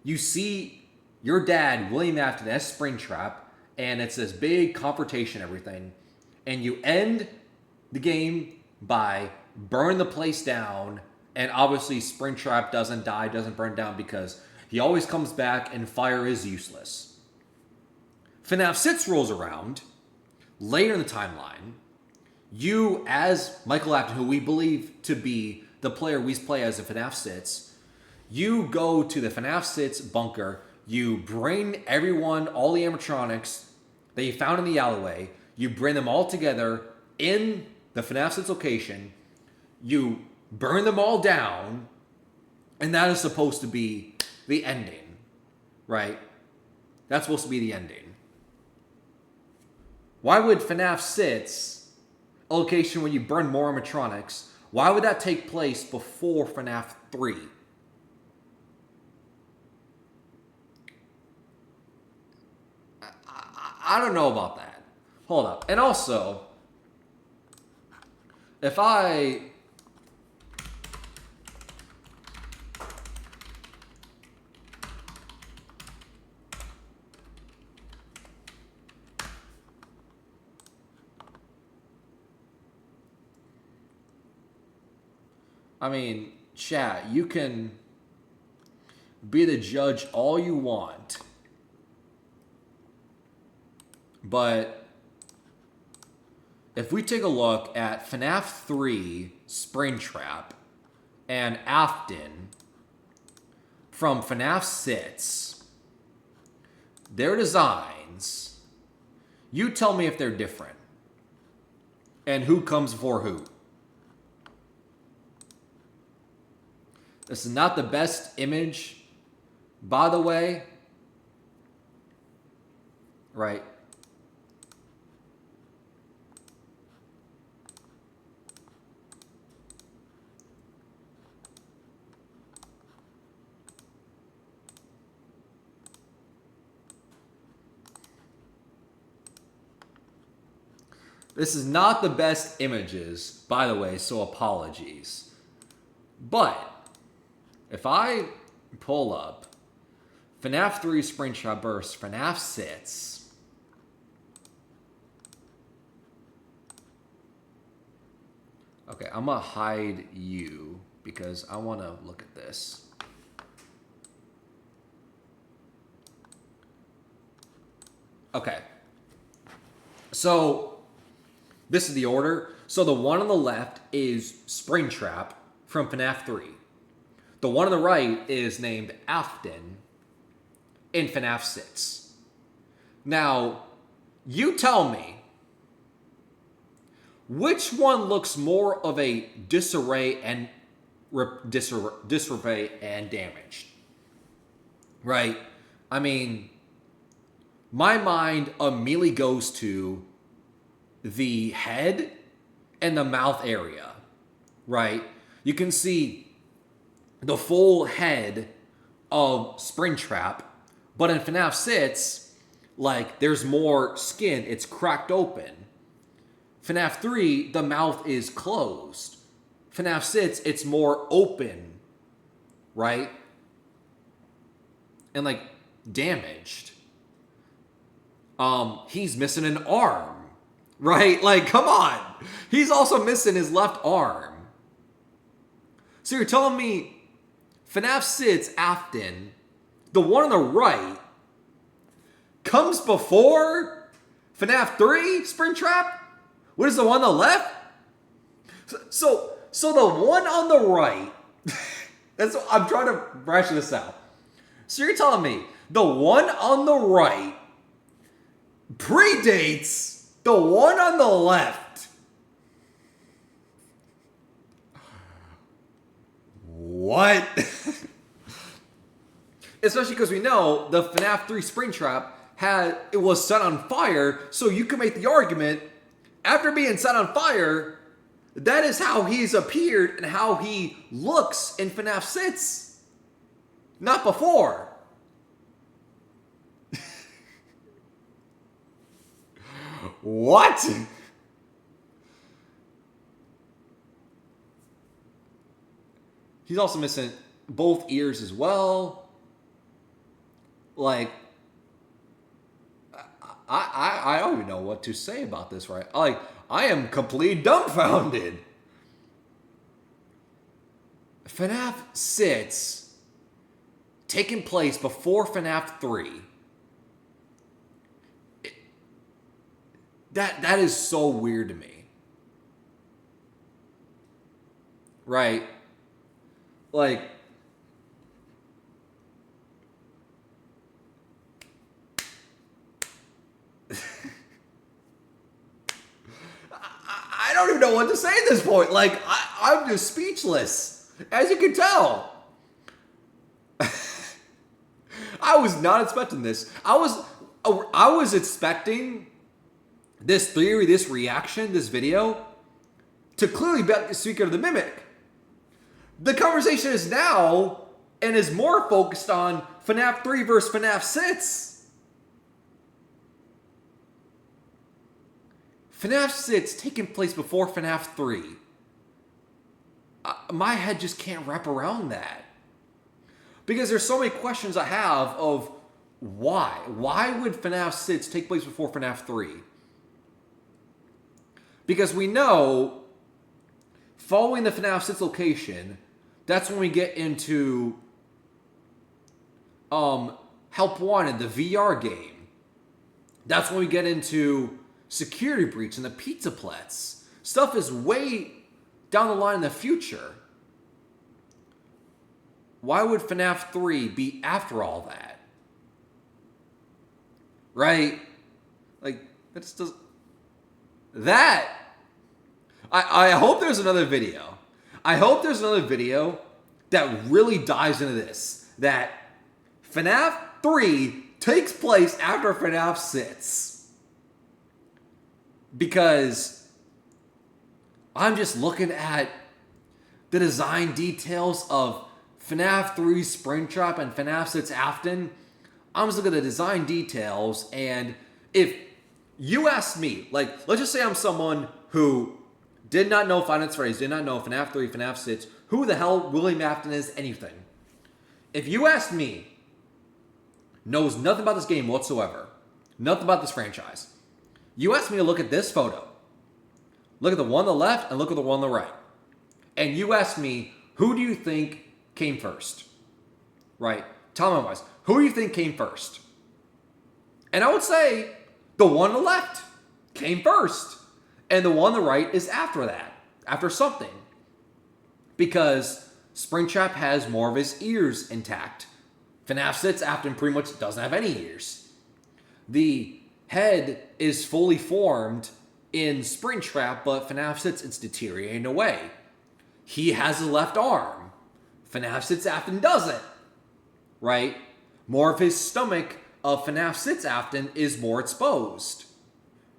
you see your dad, William Afton, as Springtrap, and it's this big confrontation and everything. And you end the game by burn the place down, and obviously Springtrap doesn't die, doesn't burn down because he always comes back and fire is useless. FNAF 6 rolls around, later in the timeline, you as Michael Afton, who we believe to be the player we play as in FNAF 6, You go to the FNAF 6 bunker, you bring everyone, all the animatronics that you found in the alleyway, you bring them all together in the FNAF 6 location, you burn them all down, and that is supposed to be the ending, right? That's supposed to be the ending. Why would FNAF 6, a location where you burn more animatronics, why would that take place before FNAF 3? I don't know about that. Hold up. And also, if I mean, chat, you can be the judge all you want. But if we take a look at FNAF 3 Springtrap and Afton from FNAF 6, their designs, you tell me if they're different. And who comes before who. This is not the best image, by the way. Right. This is not the best images, by the way, so apologies. But if I pull up FNAF 3 Springtrap Burst, FNAF 6, okay, I'm gonna hide you because I want to look at this. Okay, so this is the order. So the one on the left is Springtrap from FNAF 3. The one on the right is named Afton in FNAF 6. Now, you tell me, which one looks more of a disarray and damaged? Right? I mean, my mind immediately goes to the head and the mouth area, right? You can see the full head of Springtrap, but in FNAF 6, like, there's more skin. It's cracked open. FNAF 3, the mouth is closed. FNAF 6, it's more open, right? And, like, damaged. He's missing an arm. Right? Like, come on. He's also missing his left arm. So you're telling me FNAF 6 Afton, the one on the right, comes before FNAF 3 Springtrap? What is the one on the left? So the one on the right, that's what I'm trying to brash this out. So you're telling me the one on the right predates the one on the left. What? Especially because we know the FNAF 3 Springtrap it was set on fire, so you can make the argument, after being set on fire, that is how he's appeared and how he looks in FNAF 6. Not before. What? He's also missing both ears as well. Like, I don't even know what to say about this, right? Like, I am completely dumbfounded. FNAF 6 taking place before FNAF 3. That is so weird to me. Right? Like, what to say at this point. Like, I'm just speechless, as you can tell. I was not expecting this. I was expecting this theory, this reaction, this video to clearly be the Secret of the Mimic. The conversation is now and is more focused on FNAF 3 versus FNAF 6. FNAF 6 taking place before FNAF 3. My head just can't wrap around that. Because there's so many questions I have of why. Why would FNAF 6 take place before FNAF 3? Because we know, following the FNAF 6 location, that's when we get into Help Wanted, the VR game. That's when we get into Security Breach and the Pizzaplets. Stuff is way down the line in the future. Why would FNAF 3 be after all that? Right? Like, that just doesn't... That... I hope there's another video. I hope there's another video that really dives into this. That FNAF 3 takes place after FNAF 6. Because I'm just looking at the design details of FNAF 3 Springtrap and FNAF 6 Afton. I'm just looking at the design details, and if you ask me, like, let's just say I'm someone who did not know Five Nights at Freddy's, did not know FNAF 3, FNAF 6, who the hell William Afton is, anything. If you ask me, knows nothing about this game whatsoever, nothing about this franchise, you ask me to look at this photo, look at the one on the left and look at the one on the right, and you ask me, who do you think came first? Right? Timeline-wise, who do you think came first? And I would say the one on the left came first. And the one on the right is after that. After something. Because Springtrap has more of his ears intact. FNAF 6 Afton pretty much doesn't have any ears. The head is fully formed in Springtrap, but FNAF 6 it's deteriorating away. He has a left arm. FNAF 6 Afton doesn't. Right? More of his stomach of FNAF 6 Afton is more exposed.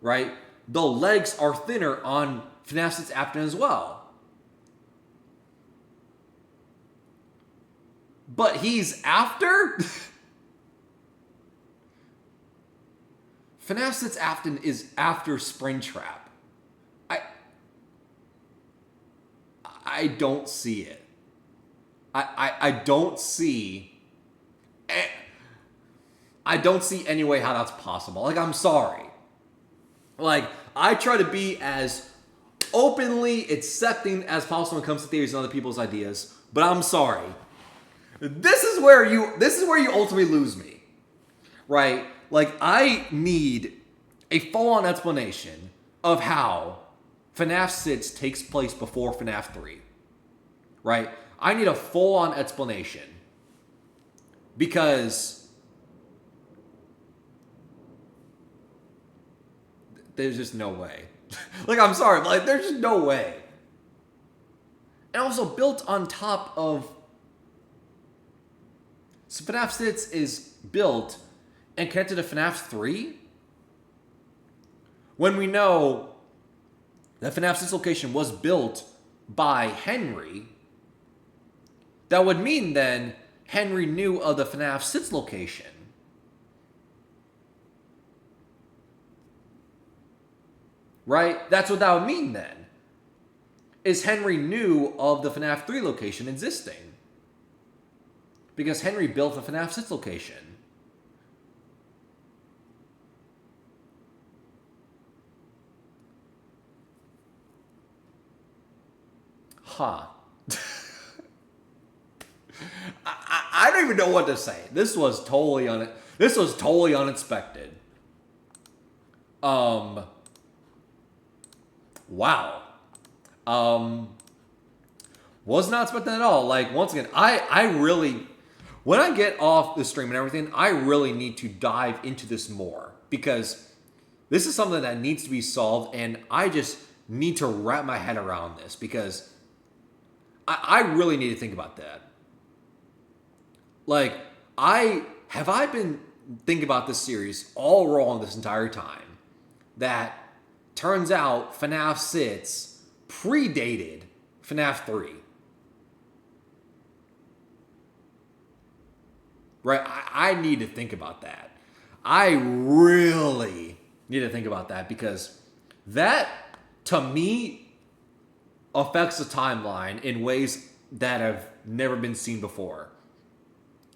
Right? The legs are thinner on FNAF 6 Afton as well. But he's after? FNAF 6 Afton is after Springtrap. I don't see it. I don't see... I don't see any way how that's possible. Like, I'm sorry. Like, I try to be as openly accepting as possible when it comes to theories and other people's ideas, but I'm sorry. This is where you ultimately lose me. Right? Like, I need a full-on explanation of how FNAF 6 takes place before FNAF 3. Right? I need a full-on explanation. Because there's just no way. Like, I'm sorry, but like, there's just no way. And also built on top of... So FNAF 6 is built and connected to FNAF 3? When we know that FNAF 6 location was built by Henry, that would mean then Henry knew of the FNAF 6 location. Right? That's what that would mean then. Is Henry knew of the FNAF 3 location existing. Because Henry built the FNAF 6 location. Huh. I don't even know what to say. This was totally unexpected. Wow. Was not expecting at all. Like, once again, I really, when I get off the stream and everything, I really need to dive into this more, because this is something that needs to be solved, and I just need to wrap my head around this because I really need to think about that. Like, I been thinking about this series all wrong this entire time. That turns out FNAF 6 predated FNAF 3. Right? I need to think about that. I really need to think about that because that, to me, affects the timeline in ways that have never been seen before.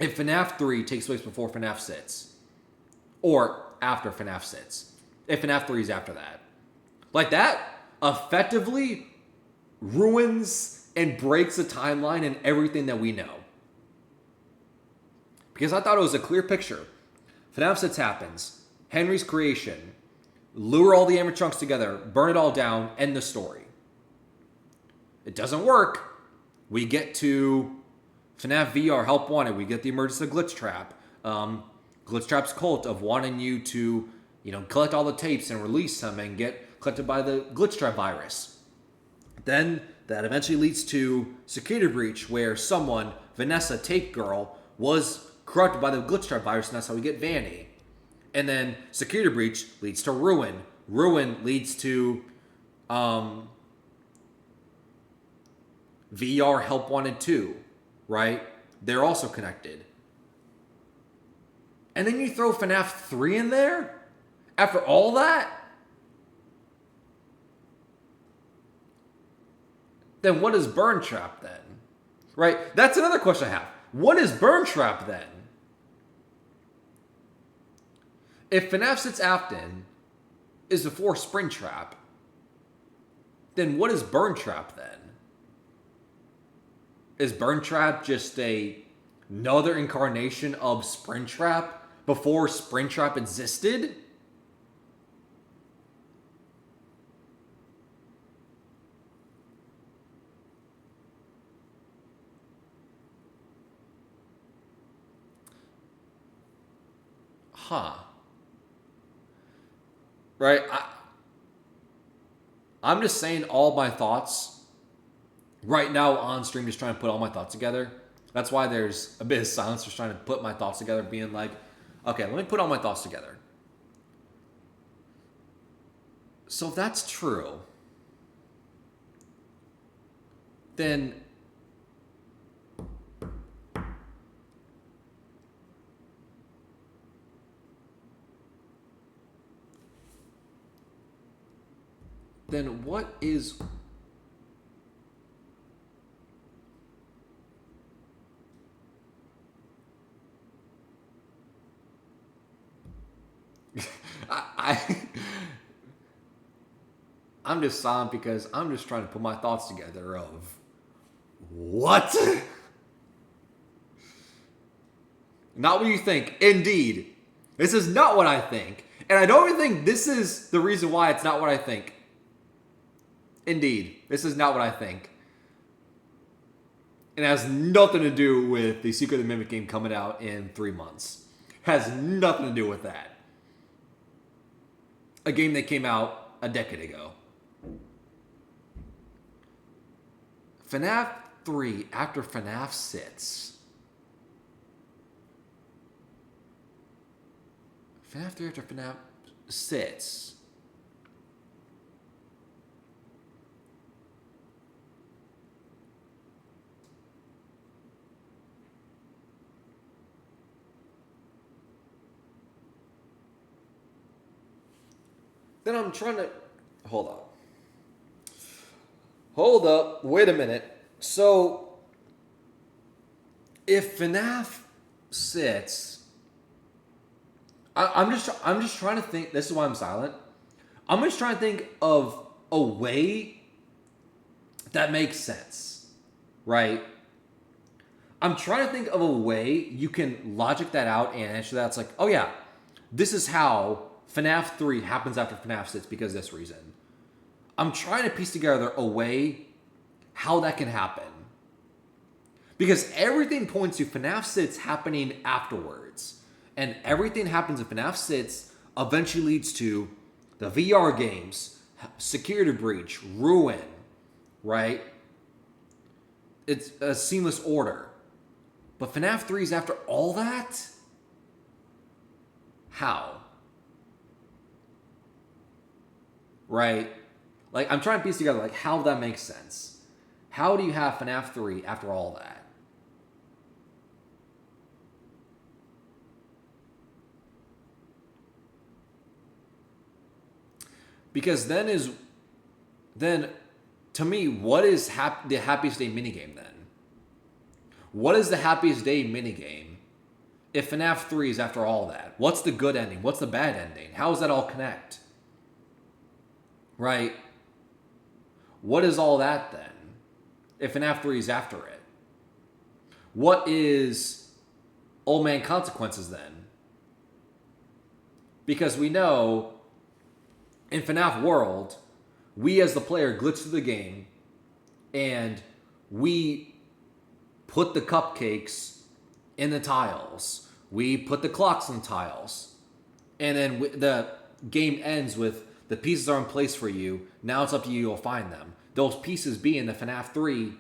If FNAF 3 takes place before FNAF 6, or after FNAF 6, if FNAF 3 is after that, like that effectively ruins and breaks the timeline and everything that we know. Because I thought it was a clear picture. FNAF 6 happens, Henry's creation, lure all the animatronics together, burn it all down, end the story. It doesn't work. We get to FNAF VR Help Wanted. We get the emergence of Glitch Trap. Glitch Trap's cult of wanting you to, collect all the tapes and release them and get collected by the Glitch Trap virus. Then that eventually leads to Security Breach, where someone, Vanessa Tape Girl, was corrupted by the Glitch Trap virus, and that's how we get Vanny. And then Security Breach leads to Ruin. Ruin leads to VR Help Wanted 2, right? They're also connected. And then you throw FNAF 3 in there? After all that? Then what is Burn Trap then? Right? That's another question I have. What is Burn Trap then? If FNAF 6 Afton is before Spring Trap, then what is Burn Trap then? Is Burn Trap just another incarnation of Spring Trap before Spring Trap existed? Huh. Right? I'm just saying all my thoughts right now on stream, just trying to put all my thoughts together. That's why there's a bit of silence, just trying to put my thoughts together, being like, okay, let me put all my thoughts together. So if that's true, then what is I'm just silent because I'm just trying to put my thoughts together of what? Not what you think. Indeed. This is not what I think. And I don't even think this is the reason why it's not what I think. Indeed. This is not what I think. It has nothing to do with the Secret of the Mimic game coming out in 3 months. Has nothing to do with that. A game that came out a decade ago. FNAF 3 after FNAF 6. FNAF 3 after FNAF 6. Then I'm trying to... Hold up. Wait a minute. So, if FNAF 6... I'm just trying to think... This is why I'm silent. I'm just trying to think of a way that makes sense. Right? I'm trying to think of a way you can logic that out and answer that. It's like, oh yeah, this is how FNAF 3 happens after FNAF 6 because of this reason. I'm trying to piece together a way how that can happen. Because everything points to FNAF 6 happening afterwards. And everything happens in FNAF 6 eventually leads to the VR games, security breach, ruin, right? It's a seamless order. But FNAF 3 is after all that? How? Right? Like, I'm trying to piece together, like, how that makes sense. How do you have FNAF 3 after all that? Because then, to me, what is the Happiest Day minigame then? What is the Happiest Day minigame if FNAF 3 is after all that? What's the good ending? What's the bad ending? How does that all connect? Right? What is all that then if FNAF 3 is after it? What is Old Man Consequences then? Because we know in FNAF World, we as the player glitch through the game and we put the cupcakes in the tiles. We put the clocks in the tiles. And then the game ends with the pieces are in place for you. Now it's up to you to find them. Those pieces being the FNAF 3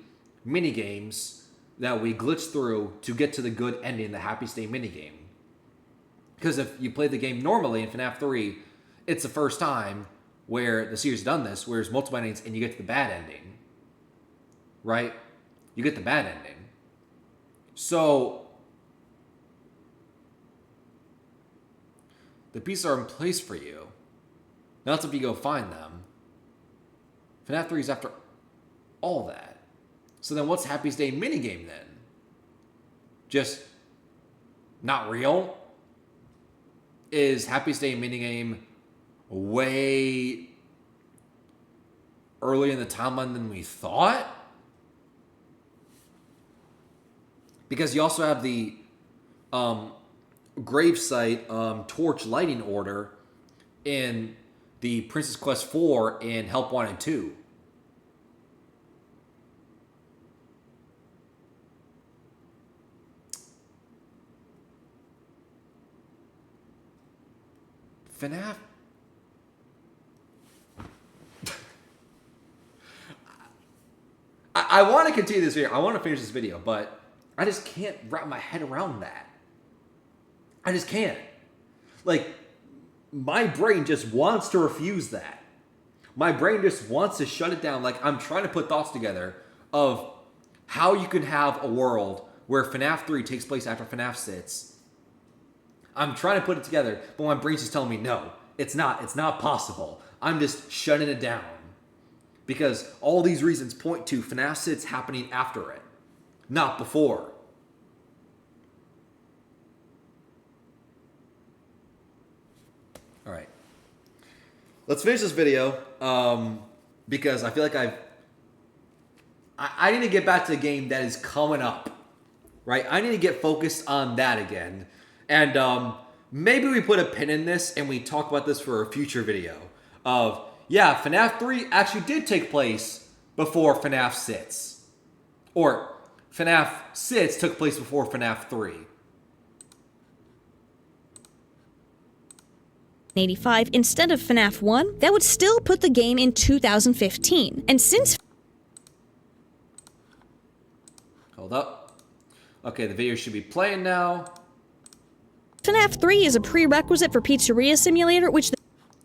minigames that we glitch through to get to the good ending, the Happiest Day minigame. Because if you play the game normally in FNAF 3, it's the first time where the series has done this, where there's multiple endings and you get to the bad ending. Right? You get the bad ending. So, the pieces are in place for you. Now it's up to you to go find them. FNAF 3 is after all that. So then what's Happiest Day minigame then? Just not real? Is Happiest Day minigame way earlier in the timeline than we thought? Because you also have the gravesite torch lighting order in the Princess Quest 4 and Help Wanted 2. FNAF? I want to continue this video. I want to finish this video, but I just can't wrap my head around that. I just can't. Like, my brain just wants to refuse that. My brain just wants to shut it down. Like, I'm trying to put thoughts together of how you can have a world where FNAF 3 takes place after FNAF 6. I'm trying to put it together, but my brain's just telling me, no, it's not. It's not possible. I'm just shutting it down. Because all these reasons point to FNAF 6 happening after it, not before. All right. Let's finish this video because I feel like I need to get back to the game that is coming up, right? I need to get focused on that again. And maybe we put a pin in this and we talk about this for a future video of, yeah, FNAF 3 actually did take place before FNAF 6. Or FNAF 6 took place before FNAF 3. 85 instead of FNAF 1, that would still put the game in 2015. And since... Hold up. Okay, the video should be playing now. FNAF 3 is a prerequisite for Pizzeria Simulator, which...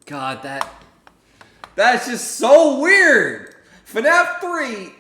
God, that's just so weird! FNAF 3!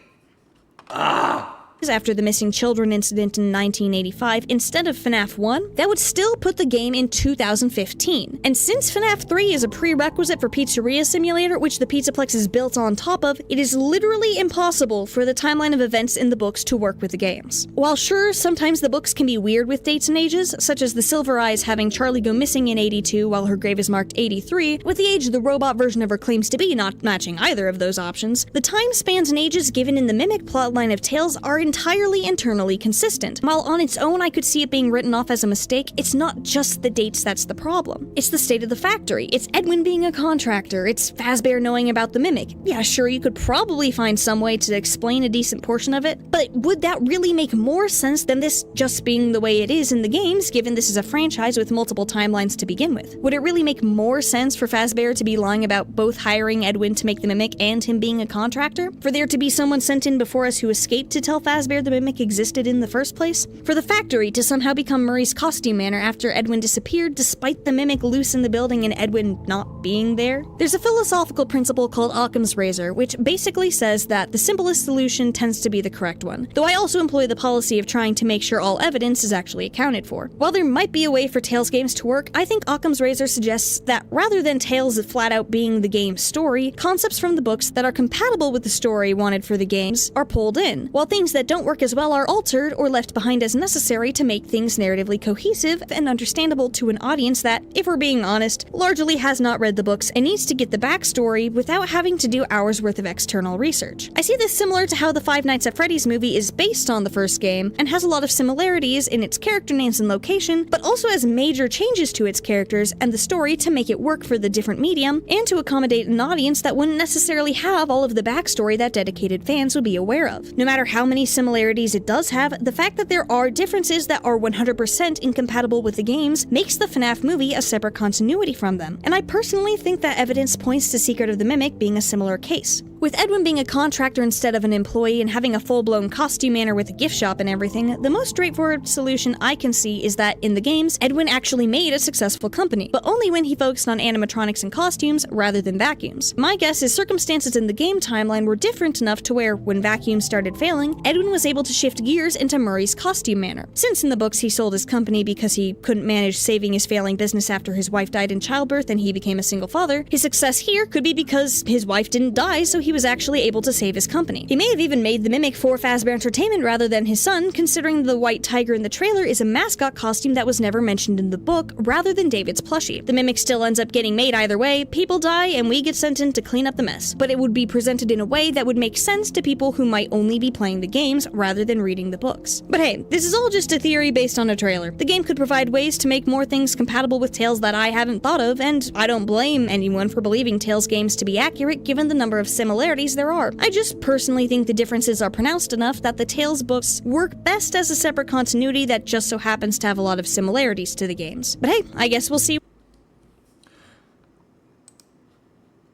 After the missing children incident in 1985 instead of FNAF 1, that would still put the game in 2015. And since FNAF 3 is a prerequisite for Pizzeria Simulator, which the Pizzaplex is built on top of, it is literally impossible for the timeline of events in the books to work with the games. While sure, sometimes the books can be weird with dates and ages, such as the Silver Eyes having Charlie go missing in 82 while her grave is marked 83, with the age the robot version of her claims to be not matching either of those options, the time spans and ages given in the Mimic plotline of Tales are entirely internally consistent. While on its own I could see it being written off as a mistake, it's not just the dates that's the problem. It's the state of the factory, it's Edwin being a contractor, it's Fazbear knowing about the Mimic. Yeah, sure, you could probably find some way to explain a decent portion of it, but would that really make more sense than this just being the way it is in the games, given this is a franchise with multiple timelines to begin with? Would it really make more sense for Fazbear to be lying about both hiring Edwin to make the Mimic and him being a contractor? For there to be someone sent in before us who escaped to tell Fazbear the Mimic existed in the first place? For the factory to somehow become Murray's costume manor after Edwin disappeared despite the Mimic loose in the building and Edwin not being there? There's a philosophical principle called Occam's razor, which basically says that the simplest solution tends to be the correct one, though I also employ the policy of trying to make sure all evidence is actually accounted for. While there might be a way for Tales games to work, I think Occam's razor suggests that rather than Tales flat out being the game's story, concepts from the books that are compatible with the story wanted for the games are pulled in, while things that don't work as well are altered or left behind as necessary to make things narratively cohesive and understandable to an audience that, if we're being honest, largely has not read the books and needs to get the backstory without having to do hours worth of external research. I see this similar to how the Five Nights at Freddy's movie is based on the first game and has a lot of similarities in its character names and location, but also has major changes to its characters and the story to make it work for the different medium and to accommodate an audience that wouldn't necessarily have all of the backstory that dedicated fans would be aware of. No matter how many similarities it does have, the fact that there are differences that are 100% incompatible with the games makes the FNAF movie a separate continuity from them, and I personally think that evidence points to Secret of the Mimic being a similar case. With Edwin being a contractor instead of an employee and having a full-blown costume manor with a gift shop and everything, the most straightforward solution I can see is that in the games, Edwin actually made a successful company, but only when he focused on animatronics and costumes rather than vacuums. My guess is circumstances in the game timeline were different enough to where, when vacuums started failing, Edwin was able to shift gears into Murray's costume manor. Since in the books he sold his company because he couldn't manage saving his failing business after his wife died in childbirth and he became a single father, his success here could be because his wife didn't die, so he was actually able to save his company. He may have even made the Mimic for Fazbear Entertainment rather than his son, considering the white tiger in the trailer is a mascot costume that was never mentioned in the book, rather than David's plushie. The Mimic still ends up getting made either way, people die, and we get sent in to clean up the mess. But it would be presented in a way that would make sense to people who might only be playing the games rather than reading the books. But hey, this is all just a theory based on a trailer. The game could provide ways to make more things compatible with Tales that I haven't thought of, and I don't blame anyone for believing Tales games to be accurate given the number of similarities there are. I just personally think the differences are pronounced enough that the Tales books work best as a separate continuity that just so happens to have a lot of similarities to the games. But hey, I guess we'll see.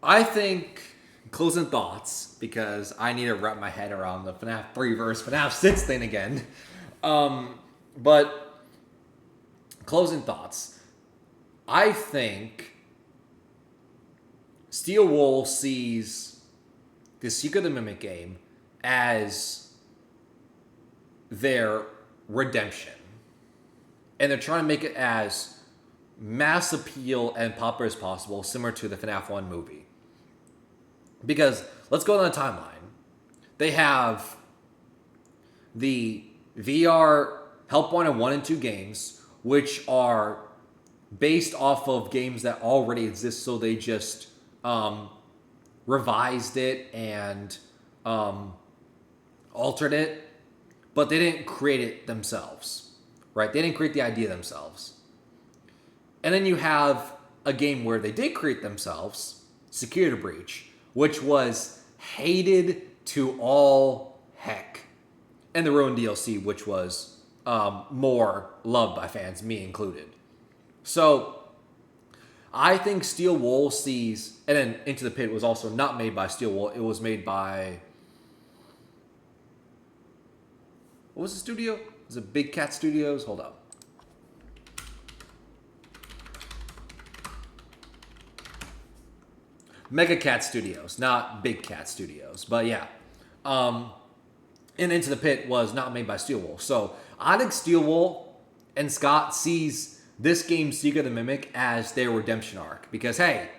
I think, closing thoughts, because I need to wrap my head around the FNAF 3 versus FNAF 6 thing again. But closing thoughts. I think Steel Wool sees the Secret of the Mimic game as their redemption. And they're trying to make it as mass appeal and popular as possible, similar to the FNAF 1 movie. Because, let's go down the timeline. They have the VR Help Wanted 1 and 2 games, which are based off of games that already exist, so they just revised it and altered it, but they didn't create it themselves, right? They didn't create the idea themselves. And then you have a game where they did create themselves, Security Breach, which was hated to all heck, and the Ruin DLC, which was more loved by fans, me included. So I think Steel Wool sees, and then Into the Pit was also not made by Steel Wool. It was made by, what was the studio? Was it Big Cat Studios? Hold up. Mega Cat Studios, not Big Cat Studios. But yeah. And Into the Pit was not made by Steel Wool. So I think Steel Wool and Scott sees this game, Secret of the Mimic, as their redemption arc. Because, hey,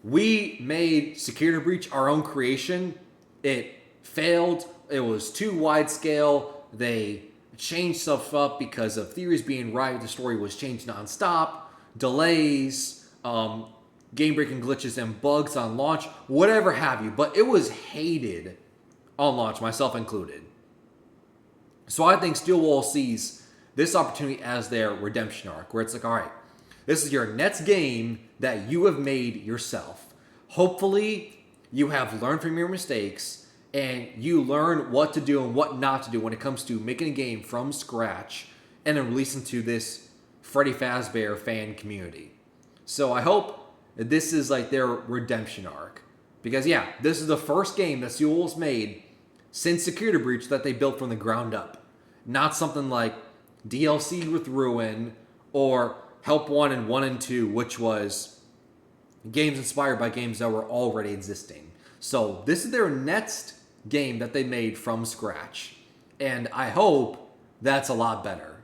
we made Security Breach our own creation. It failed. It was too wide scale. They changed stuff up because of theories being right. The story was changed nonstop. Delays, game-breaking glitches and bugs on launch, whatever have you. But it was hated on launch, myself included. So I think Steelwall sees this opportunity as their redemption arc, where it's like, all right, this is your next game that you have made yourself. Hopefully, you have learned from your mistakes and you learn what to do and what not to do when it comes to making a game from scratch and then releasing to this Freddy Fazbear fan community. So I hope that this is like their redemption arc. Because yeah, this is the first game that Steelwall's made since Security Breach that they built from the ground up. Not something like DLC with Ruin or Help 1 and 1 and 2, which was games inspired by games that were already existing. So this is their next game that they made from scratch. And I hope that's a lot better.